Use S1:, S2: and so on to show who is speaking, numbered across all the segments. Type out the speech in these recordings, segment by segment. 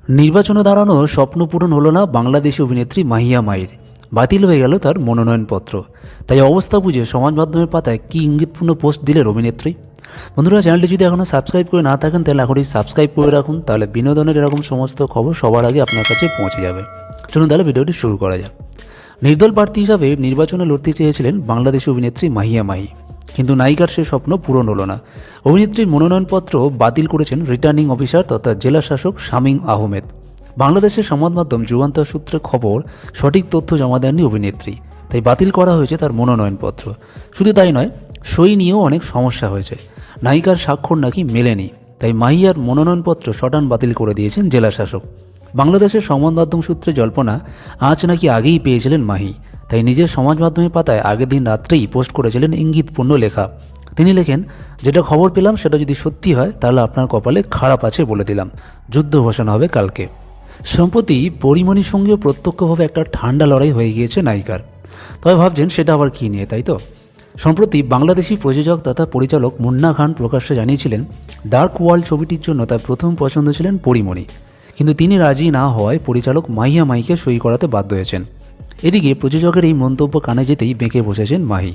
S1: নির্বাচনে দাঁড়ানো স্বপ্ন পূরণ হলো না বাংলাদেশি অভিনেত্রী মাহিয়া মাহির। বাতিল হয়ে গেল তার মনোনয়নপত্র। তাই অবস্থা বুঝে সমাজ মাধ্যমের পাতায় কী ইঙ্গিতপূর্ণ পোস্ট দিলেন অভিনেত্রী। বন্ধুরা, চ্যানেলটি যদি এখনও সাবস্ক্রাইব করে না থাকেন তাহলে এখনই সাবস্ক্রাইব করে রাখুন, তাহলে বিনোদনের এরকম সমস্ত খবর সবার আগে আপনার কাছে পৌঁছে যাবে। চলুন তাহলে ভিডিওটি শুরু করা যাক। নির্দল প্রার্থী হিসাবে নির্বাচনে লড়তে চেয়েছিলেন বাংলাদেশি অভিনেত্রী মাহিয়া মাহি, কিন্তু নায়িকার সে স্বপ্ন পূরণ হলো না। অভিনেত্রীর মনোনয়নপত্র বাতিল করেছেন রিটার্নিং অফিসার তথা জেলা শাসক শামীম আহমেদ। বাংলাদেশের সংবাদ মাধ্যম যুগান্তর সূত্রে খবর, সঠিক তথ্য জমা দেননি অভিনেত্রী, তাই বাতিল করা হয়েছে তার মনোনয়নপত্র। শুধু তাই নয়, সই নিয়েও অনেক সমস্যা হয়েছে। নায়িকার স্বাক্ষর নাকি মেলেনি, তাই মাহিয়ার মনোনয়নপত্র সটান বাতিল করে দিয়েছেন জেলা শাসক। বাংলাদেশের সংবাদ মাধ্যম সূত্রে জল্পনা, আজ নাকি আগেই পেয়েছিলেন মাহি, তাই নিজের সমাজ মাধ্যমের পাতায় আগের দিন রাত্রেই পোস্ট করেছিলেন ইঙ্গিতপূর্ণ লেখা। তিনি লেখেন, যেটা খবর পেলাম সেটা যদি সত্যি হয় তাহলে আপনার কপালে খারাপ আছে বলে দিলাম, যুদ্ধ ঘোষণা হবে কালকে। সম্প্রতি পরিমণির সঙ্গেও প্রত্যক্ষভাবে একটা ঠান্ডা লড়াই হয়ে গিয়েছে নায়িকার। তবে ভাবছেন সেটা আবার কী নিয়ে, তাই তো? সম্প্রতি বাংলাদেশি প্রযোজক তথা পরিচালক মুন্না খান প্রকাশ্যে জানিয়েছিলেন, ডার্ক ওয়ার্ল্ড ছবিটির জন্য তার প্রথম পছন্দ ছিলেন পরিমণি, কিন্তু তিনি রাজি না হওয়ায় পরিচালক মাহিয়া মাহিকে সই করাতে বাধ্য হয়েছেন। এদিকে প্রযোজকের এই মন্তব্য কানে যেতেই বেঁকে বসেছেন মাহি।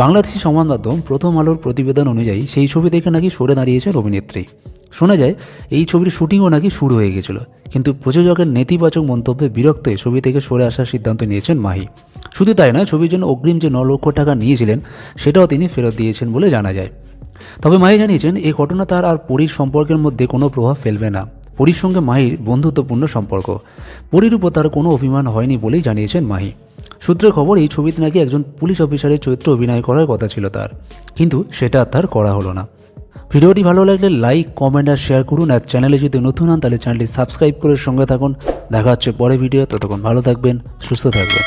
S1: বাংলাদেশি সংবাদ মাধ্যম প্রথম আলোর প্রতিবেদন অনুযায়ী সেই ছবি দেখে নাকি সরে দাঁড়িয়েছেন অভিনেত্রী। শোনা যায় এই ছবির শুটিংও নাকি শুরু হয়ে গেছিল, কিন্তু প্রযোজকের নেতিবাচক মন্তব্যে বিরক্ত হয়ে ছবি থেকে সরে আসার সিদ্ধান্ত নিয়েছেন মাহি। শুধু তাই নয়, ছবির জন্য অগ্রিম যে 9 লক্ষ টাকা নিয়েছিলেন সেটাও তিনি ফেরত দিয়েছেন বলে জানা যায়। তবে মাহি জানিয়েছেন, এই ঘটনা তার আর পরীর সম্পর্কের মধ্যে কোনো প্রভাব ফেলবে না। পরীর সঙ্গে মাহির বন্ধুত্বপূর্ণ সম্পর্ক, পরীর উপর তার কোনো অভিমান হয়নি বলেই জানিয়েছেন মাহি। সূত্রের খবর, এই ছবিতে নাকি একজন পুলিশ অফিসারের চরিত্র অভিনয় করার কথা ছিল তার, কিন্তু সেটা তার করা হলো না। ভিডিওটি ভালো লাগলে লাইক, কমেন্ট আর শেয়ার করুন। আর চ্যানেলে যদি নতুন হন তাহলে চ্যানেলটি সাবস্ক্রাইব করে সঙ্গে থাকুন। দেখা হচ্ছে পরে ভিডিও, ততক্ষণ ভালো থাকবেন, সুস্থ থাকবেন।